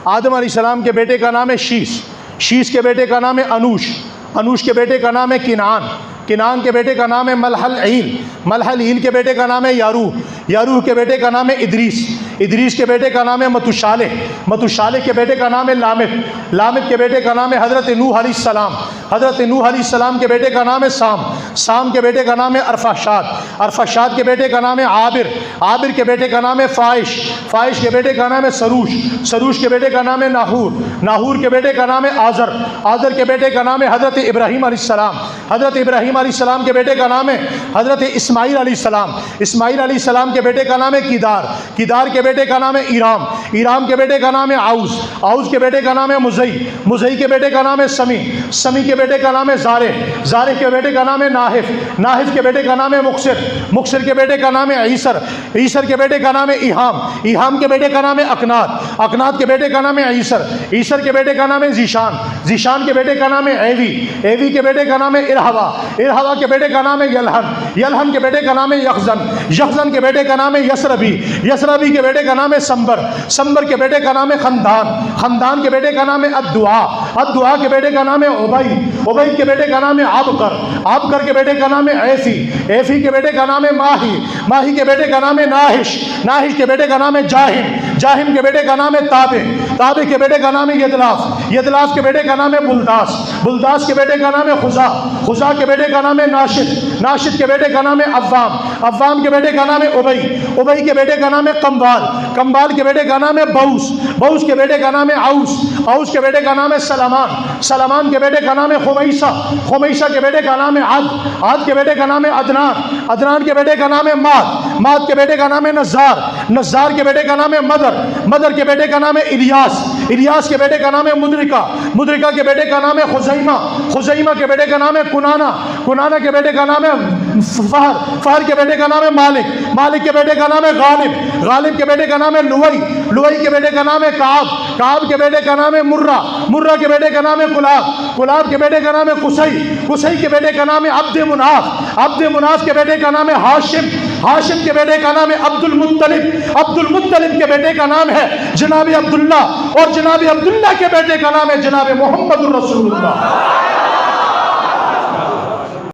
آدم علیہ السلام کے بیٹے کا نام ہے شیش، شیش کے بیٹے کا نام ہے انوش، انوش کے بیٹے کا نام ہے کنعان، کنعان کے بیٹے کا نام ہے ملحل عیل، ملحل عیل کے بیٹے کا نام ہے یاروح، یاروح کے بیٹے کا نام ہے ادریس، ادریس کے بیٹے کا نام ہے متوشالح، متوشالح کے بیٹے کا نام ہے لامک، لامک کے بیٹے کا نام ہے حضرت نوح علیہ السلام، حضرت نوح علیہ السلام کے بیٹے کا نام ہے سام، سام کے بیٹے کا نام ہے ارفاشاد، ارفاشاد کے بیٹے کا نام ہے عابر، عابر کے بیٹے کا نام ہے فائش، فائش کے بیٹے کا نام ہے سروش، سروش کے بیٹے کا نام ہے ناہور، ناہور کے بیٹے کا نام ہے آزر، آزر کے بیٹے کا نام ہے حضرت ابراہیم علیہ السلام، حضرت ابراہیم علیہ السلام کے بیٹے کا نام ہے حضرت اسماعیل علیہ السلام، اسماعیل علیہ السلام کے بیٹے کا نام ہے کیدار، کیدار کے بیٹے کا نام ہے ایرام، ایرام کے بیٹے کا نام ہے آؤز، آؤز کے بیٹے کا نام ہے مزئی، مزئی کے بیٹے کا نام ہے سمی، سمی کے بیٹے کا نام ہے زارح، زارح کے بیٹے کا نام ہے ناحف، ناحف کے بیٹے کا نام ہے مقصر، مقصر کے بیٹے کا نام ہے عیسر، عیسر کے بیٹے کا نام ہے ایہام، ایہام کے بیٹے کا نام ہے اکنات، اکنات کے بیٹے کا نام ہے عیسر، عیسر کے بیٹے کا نام ہے ذیشان، ذیشان کے بیٹے کا نام ہے ایوی، ایوی کے بیٹے کا نام ہے ارہوا، ارہوا کے بیٹے کا نام ہے یلحن، یلحن کے بیٹے کا نام ہے یخزن، یخزن کے بیٹے کا نام ہے یسربی، یسربی کے بیٹے کا نام ہے سمبر، سمبر کے بیٹے کا نام ہے خندان، خندان کے بیٹے کا نام ہے الدعا، الدعا کے بیٹے کا نام ہے عبید، عبید کے بیٹے کا نام ہے عابقر، عابقر کے بیٹے کا نام ہے ایفی، ایفی کے بیٹے کا نام ہے ماہی، ماہی کے بیٹے کا نام ہے ناہش، ناہش کے بیٹے کا نام ہے جاہم، جاہم کے بیٹے کا نام ہے تابع، تابع کے بیٹے کا نام ہے یدلاف، یدلاف کے بیٹے کا نام ہے بلداس، بلداس کے بیٹے کا نام ہے خزا، خزا کے بیٹے کا نام ہے ناشد، ناشد کے بیٹے کا نام ہے عوام، عوام کے بیٹے کا نام ہے ابی، ابی کے بیٹے کا نام ہے قمبال، قمبال کے بیٹے کا نام ہے بوس، بوس کے بیٹے کا نام ہے اوس، اوس کے بیٹے کا نام ہے سلمان، سلمان کے بیٹے کا نام ہے خمیسہ، خمیسہ کے بیٹے کا نام ہے عد، عد کے بیٹے کا نام ہے عدنان، عدنان کے بیٹے کا نام ہے ماد، ماد کے بیٹے کا نام ہے نزار، نزار کے بیٹے کا نام ہے مدر، مدر کے بیٹے کا نام ہے الیاس، الیاس کے بیٹے کا نام ہے مدرکہ، مدرکہ کے بیٹے کا نام ہے خزیمہ، خزیمہ کے بیٹے کا نام ہے کنانہ، کنانہ کے بیٹے کا نام ہے فہر، فہر کے بیٹے کا نام ہے مالک، مالک کے بیٹے کا نام ہے غالب، غالب کے بیٹے کا نام ہے لوئی، لوئی کے بیٹے کا نام ہے کعب، کعب کے بیٹے کا نام ہے مرہ، مرہ کے بیٹے کا نام ہے کلاب، کلاب کے بیٹے کا نام ہے قصی، قصی کے بیٹے کا نام ہے عبد مناف، عبد مناف کے بیٹے کا نام ہے ہاشم، ہاشم کے بیٹے کا نام ہے عبد المطلب، عبد المطلب کے بیٹے کا نام ہے جناب عبداللہ، اور جناب عبداللہ کے بیٹے کا نام ہے جناب محمد الرسول اللہ۔